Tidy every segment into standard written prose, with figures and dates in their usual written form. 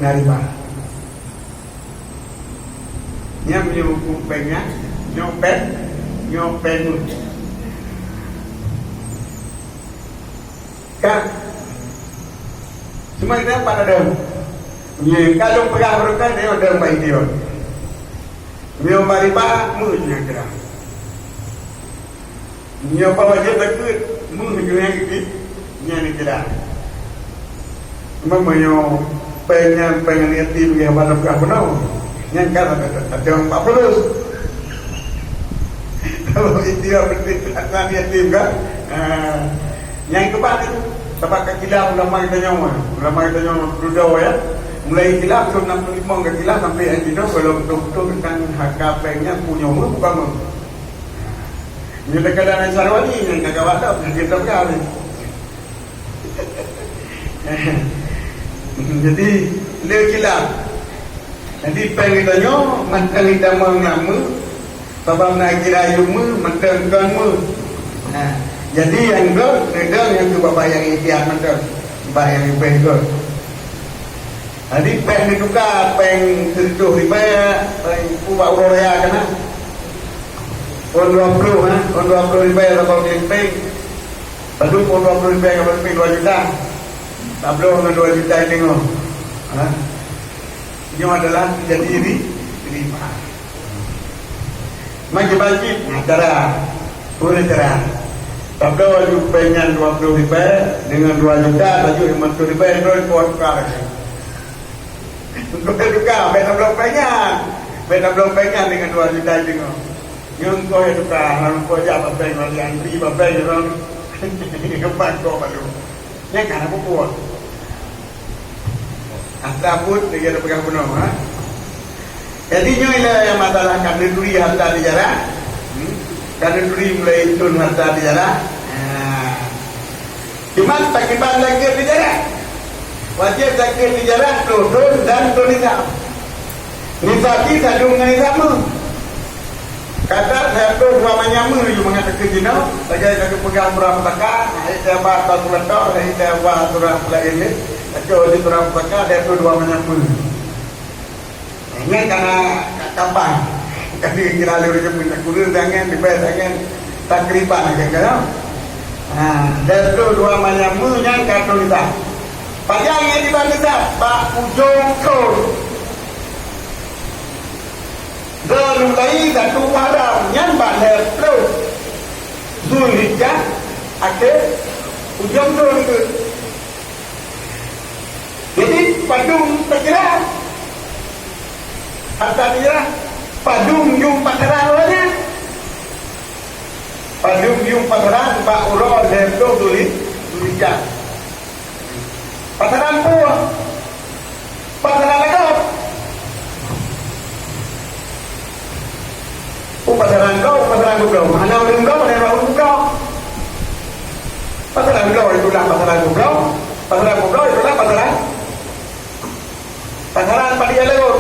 ngariba. Nyam nyupengnya, nyopen kan semua kita pada ada kalau pegang berkan dia ada baik dia dia mariba munya kira dia bawa dia takut munya gitu nya ni kira memang pengen lihat tim yang mana apa nau yang kan ada 40 kalau itu yang berarti lihat tim kan yang keempat itu sebab kakilah ulama kita nyawa duduk ya mulai kilah tahun 65 kakilah sampai yang itu kalau betul-betul tentang HKP-nya punya umur bukan umur ini dekat-dekat Sarwani yang agak wadah kita berkali jadi dia kilah jadi pengitannya mantan kita mengamu sebab nak kira ilmu mantan kamu jadi yang gedang yang tu bapa yang ikhtiar mantan bayang yang penggal jadi peng ditukar peng tertuh riba peng ubah uroya kena on 20 riba kalau dia peng padu on 20 riba kalau peng 2 juta tablo dengan 2 juta tengok ini adalah jadi ini terima majib cara boleh cara tablo pengen 20 riba dengan 2 juta baju 50 riba itu kuat sekali untuk juga tablo pengen dengan 2 juta tengok yang kau itu kan kau jawab pengen yang riba pengen orang kepan kau baru yang kan aku kuat Asabut dia ada pegang penuh jadi nyoilah yang masalah kandil duri harta dijarah kandil duri mulai turun harta dijarah cuma takiban lagi dijarah wajib zakir dijarah turun dan tunisam nisati sadung dengan nisamu kata saya tu dua manyamu you mengatakan jinau saja saya pegang murah petaka saya buat satu letak saya buat surah lain Kau di turang peka ada tu dua menyampul. Ini karena kapan? Kali kira lewat jemput kurir jangan dibayar jangan takriban aja kan? Ada tu dua menyampul yang kartu kita. Panjangnya di bawah kita, Pak ujung kau. Mulai satu malam yang bandar tu, Zulhijjah, akhir ujung tu itu. Jadi padung terjelas harta dia padung yung pasaran awalnya padung yung pasaran Pak Uro Lemdo tuliskan pasaran pun pasaran agak pasaran kau mana orang kau mana orang kau pasaran kau itulah pasaran kau itulah pasaran pada legot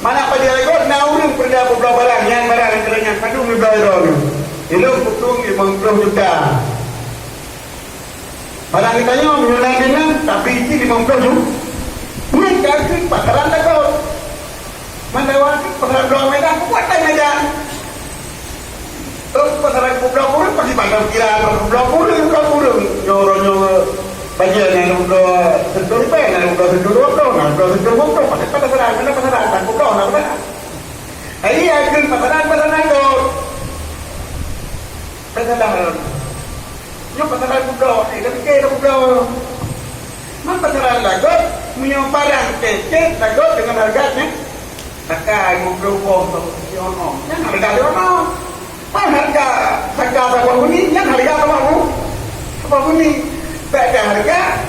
mana pada legot na urang perda beberapa barang yang kerana padung beberapa orang itu putung 50 juta barang ditanya menyulang dengan tapi isi 50 juta ini kasih pasaran legot mana waktu pasaran doang medan buat medan terus pasaran beberapa orang pasti pandang kira beberapa orang kau kurang nyorong bagian yang udah sentuh pen, yang udah sentuh waktu, pakai pasaran, mana pasaran, tak buka, nak mana? Ini akan pasaran tu, pasaran, yang pasaran buka, tapi kita buka, mana pasaran lagot, punya barang kecil lagot dengan harganya, takkan buka uang tu, yang harga dia mana? Harga berapa ini? Yang harga berapa ini? Pada harga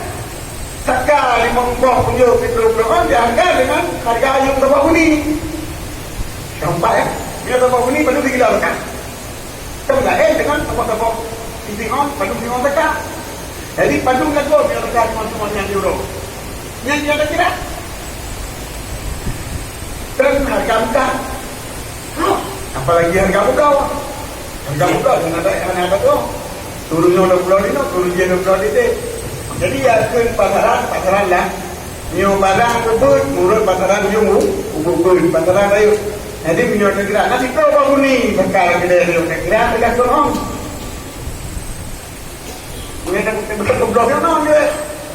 sekali mengubah punya petrol dia harga dengan harga yang berapa ini nampak ya dia berapa ini baru digilarkan kemudian dengan apa-apa isi-on padung isi-on mereka jadi padung lagu dia harga cuma yang euro yang dia ada kira dan harga muka apalagi harga muka dengan ada tu turunnya 20 turun dia 20 jadi ya ke pasaran lah Nyo barang kubur, murut pasaran yung kubur pasaran ayo. Jadi minyak negara nanti kau bangun ni bakal kita minyak negara dekat orang. Minyak negara belum orang dia,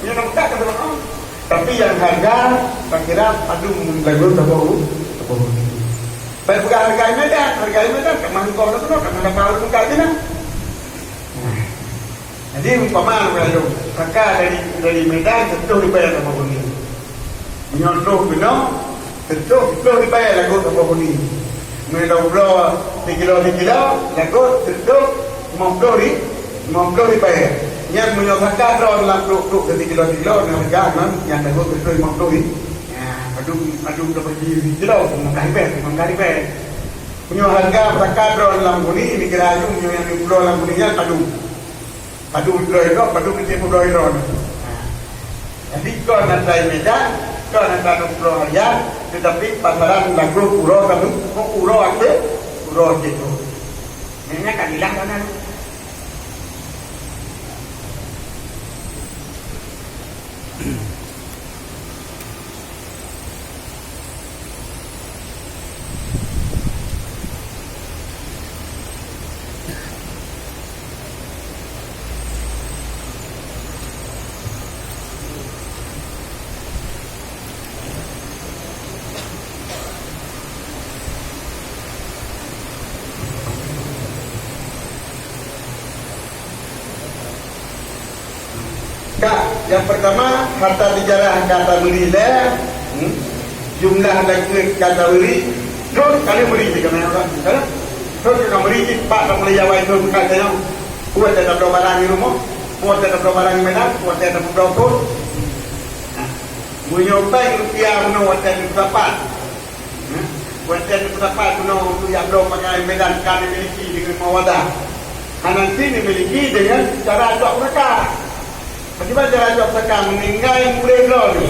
minyak negara kan orang. Tapi yang harga, kira padu lagu tahu. Baik harga Medan, kemana kau nak tahu? Kemana kau nak tahu ni? Jadi umpama kalau kakak dari Medan tentu dibayar sama bumi. Nyontoh benar, tentu dibayar lagu sama bumi. Medan belah 3 kilo, lagu tentu 50 dibayar. Yang menyokakkan dalam produk 3 kilo harga yang lagu tentu 50. Padu dapat kilo, mengkali bayar. Punya harga berangkat dalam bumi ini kira punya yang di pulau dalam bumi padu kita pulau itu. Jadi kau nak try Medan, kau nak try pulau harian, tetapi pasaran lagu pulau kamu, pulau itu. Ini kan hilang kan? Yang pertama harta sejarah kata beri lah, jumlah lagi kata beri, terus kali beri juga mana orang, terus kalau beri pak tak boleh jawab itu bukan saya, buat tetap barang di rumah, buat tetap barang di Medan, buat tetap berapa, menyobai rupiah menawar tetap dapat, buat tetap dapat menawar yang belum pakai Medan kali miliki dengan mawadah, nanti dimiliki dengan cara ajak mereka. Bagaimana cara jawab sekarang meninggal yang boleh draw ni?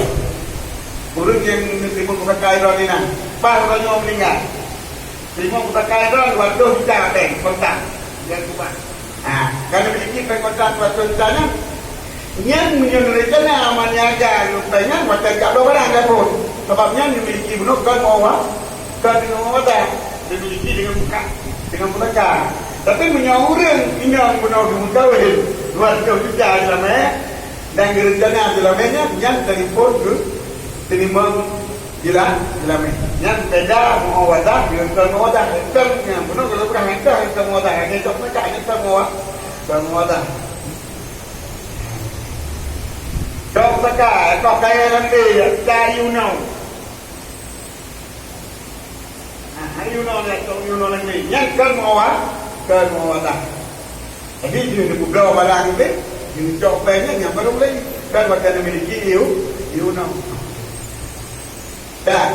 Urut yang terima kupakai draw ni nak. Baru kalau meninggal, terima kupakai draw waktu kita ada kontak yang kupat. Kalau memiliki kontak waktu sana, yang menyuruhkan amannya aja lupanya macam tak ada barang dah pun. Sebabnya memiliki bunuh kan mawa, kan dah memiliki dengan buka. Tapi menyauran ini yang bunuh mutawil luar juta dalam dan gereja dalamnya yang telefon tu terima jelas yang beda mawadah dengan mawadah yang benar kalau bukan yang mawadah yang itu mereka yang mawadah dok saka kau kaya nanti cari unau nanti yang mawadah jadi dia berdoa barang itu ini jawabannya yang baru lagi dan waktu memiliki no. Dan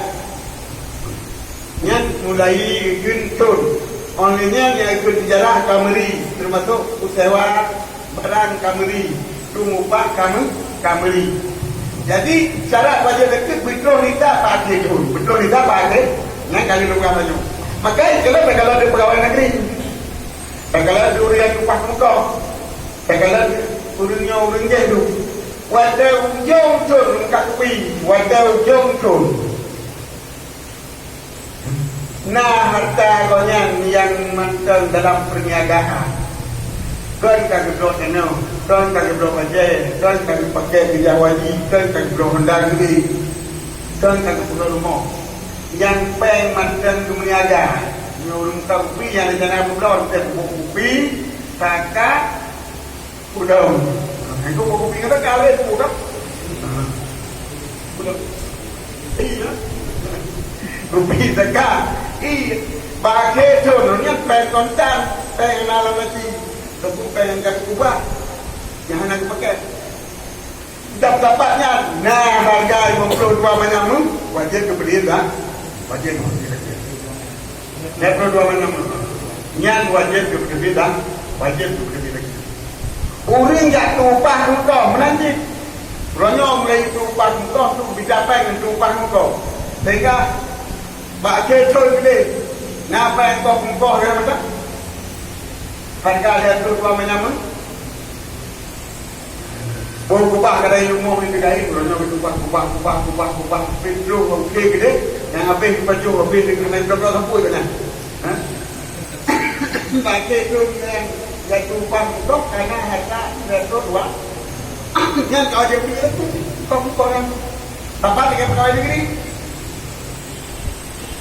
yang mulai gentun onlinenya yang ikut sejarah Kameri termasuk usaha barang Kameri rumah Kameri. Jadi syarat wajib dekat betul kita pakai tu betul kita pakai yang kali lupa banyak. Maka kalau ada pegawai negeri, kalau ada urian upah muka, kalau urang je tu. Wadah ujung tun kat kuih, wadah ujung tun. Nah harta konyan yang mantel dalam perniagaan. Kan kagak blok eno, kan kagak blok aja, kan kagak pakai kerja wajib, kan kagak blok hendak gede, kan kagak perlu rumah. Yang peng mantel perniagaan, nyurung kopi yang ada dalam blok, kopi, kakak. Udah, aku mau kopi kita kali udah, iya, kopi dekat, iya, pakai tu, nanya pengontan, pengenalan lagi, tentu pengen kubah, jangan aku pakai, dapatnya, nah harga 52 banyak tu, wajib kebeli dah, wajib, 52 banyak, nyan wajib kebeli dah, wajib kebeli lagi. Uring jak tupah muka menanti ronyo mulai tupah muka tu bicapai dengan tupah muka sehingga bak kecol gede napa yang kau muka kira macam harga lihat tu dua menyamun Bawa kubah kadang rumah ni kedai, orangnya kubah, pintu, okey gede. Yang habis baju, habis dengan berapa sampul kan? Pakai tu yang kubah dok karena harga betul dua. Yang kau jadi itu, kau yang dapat dengan pegawai negeri.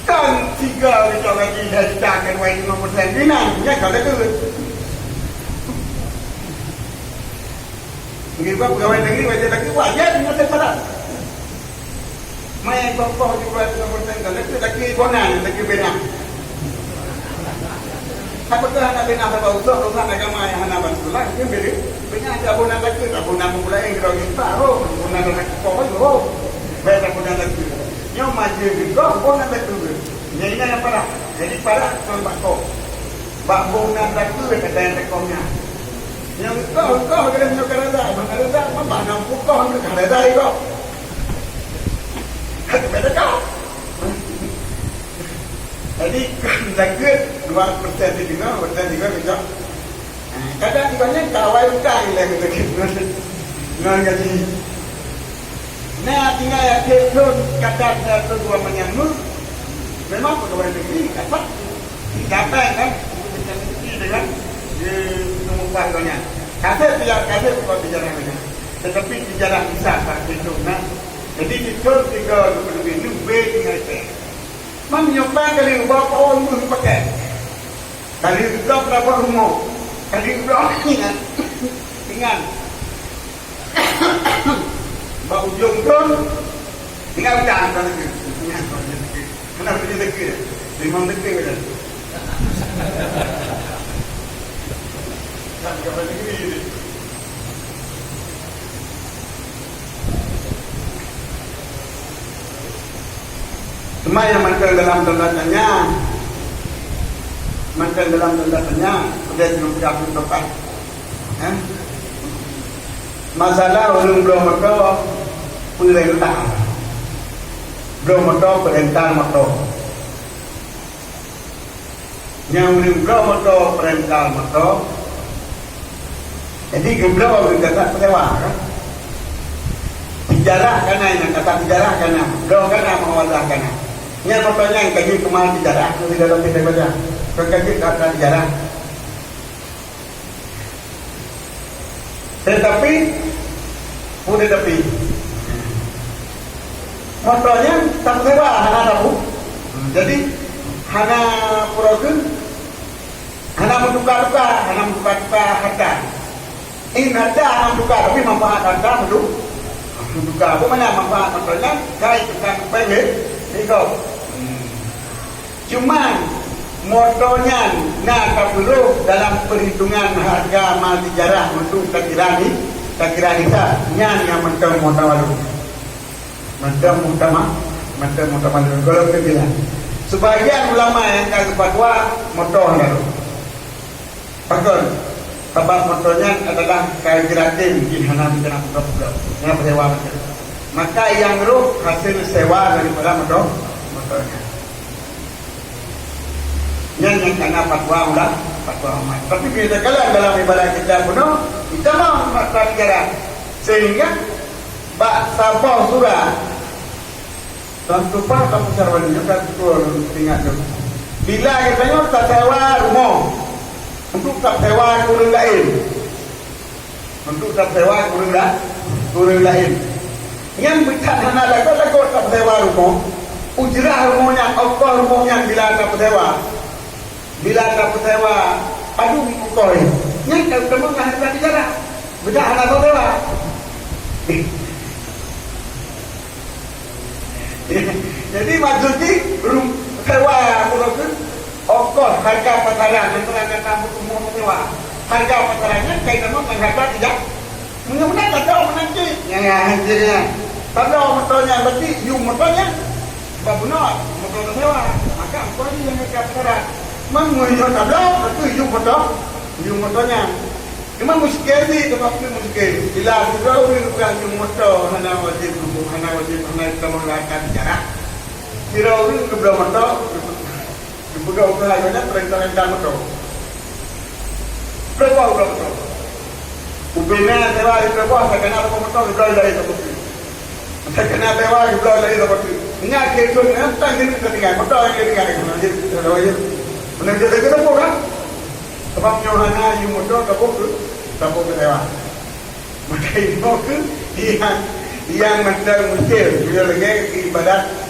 Kan 3 orang lagi dah cakap wajib nombor sembilan, ya kalau tu. Mungkin pegawai negeri wajib lagi wajar dengan syarat. Mai kau juga nombor sembilan, itu lagi bonan, lagi benar. Apakah anak benar apa usaha urusan agama yang anak bantu lah? Ini beri, benar ada bonan lagi, bonan pula yang kita tahu, bonan lagi kau tu, benar bonan lagi. Yang maju juga bonan lagi. Jadi yang apa? Jadi para membakau, bak bonan lagi kata yang tekomnya. Yang kau kena menyokong ada, mana nampu kau ada itu. Beda kau. Jadi sakit 2% juga, bisa. Kadang banyak kawai utang lah kita. Nggak jadi. Nah, tinggal yang telefon kata saya tu dua menyambut. Memang pegawai negeri dapat kan? Dengan mengubah banyak. Kasih buat bicara banyak. Tetapi bicara bisa tak itu. Nah, jadi itu 3 lebih ini B dengan C. Mana nyoba kali ubah pohon pun pakai. Kali ubah berapa rumah. Kali ubah ingat. Bak ujung pun tinggal dah antara lagi. Kenapa dia dekat? 5 dekat kan? Tak kau negeri. Semua yang mantel dalam tanda-tanya, sudah juga tempat. Masalah belum motor, perintah. Belum motor perintah motor. Yang belum motor perintah motor. Jadi belum kata sewa kan? Sejarah kana yang kata sejarah kana, belum kana mengawalah kana. Yang motornya yang kaji kemana sejarah, itu dalam kita baca. Kaji kata sejarah. Tetapi motornya tak sewa hana tahu. Jadi hana purakan, hana menduka harta. Ini harta hana menduka, tapi manfaat harta menduka. Apa mana manfaat motornya? Kait tekan pendek, itu. Cuma motornya nak perlu dalam perhitungan harga mal sejarah untuk takirani tak nyan yang mentang motor kalau kita bilang sebagian ulama yang kasih fatwa motor lalu betul sebab motornya adalah kain gratis mungkin hanya kena pulau yang sewa maka yang ruh hasil sewa daripada motornya yang kena fatwa umat. Tapi bila kalian dalam ibadah kita penuh, kita mau fatwa negara sehingga bak sabah surah dan tumpah kamu sarwan juga betul ingat tu. Bila katanya tak sewa rumah untuk tak sewa kurang lain. Yang bercakap lagu tak sewa rumah, ujrah rumahnya, ongkos rumahnya bila tak sewa. Bila tak sewa, aduh koi. Yang kamu harga bicara, beda anak sewa. Jadi maksudnya belum sewa pulau tu, ongkos harga pasaran itu akan tambah umum sewa. Harga pasarannya kayak kamu harga tidak. Mungkin tak tahu menanti. Ya, hasilnya. Kalau motornya berarti, motornya, bapak motor sewa, maka kau ini yang harga pasaran. Mengunyah tablau itu motornya. Cuma muskil ni tempat tu muskil. Bila surau ni bukan motor hana wajib kamu lakukan jarak. Surau ni belum motor. Bukan usaha banyak perintah motor. Berapa motor? Ubina tewa itu apa? Saya kenal kamu tahu ibral dari itu. Saya kenal tewa ibral dari itu. Ingat itu nanti ini ketika kamu tahu ini ketika kamu jadi menjadi kita pun. Sebab Yohana yang muncul kapok tewa. Maka itu yang mental muncul dia lagi ibadat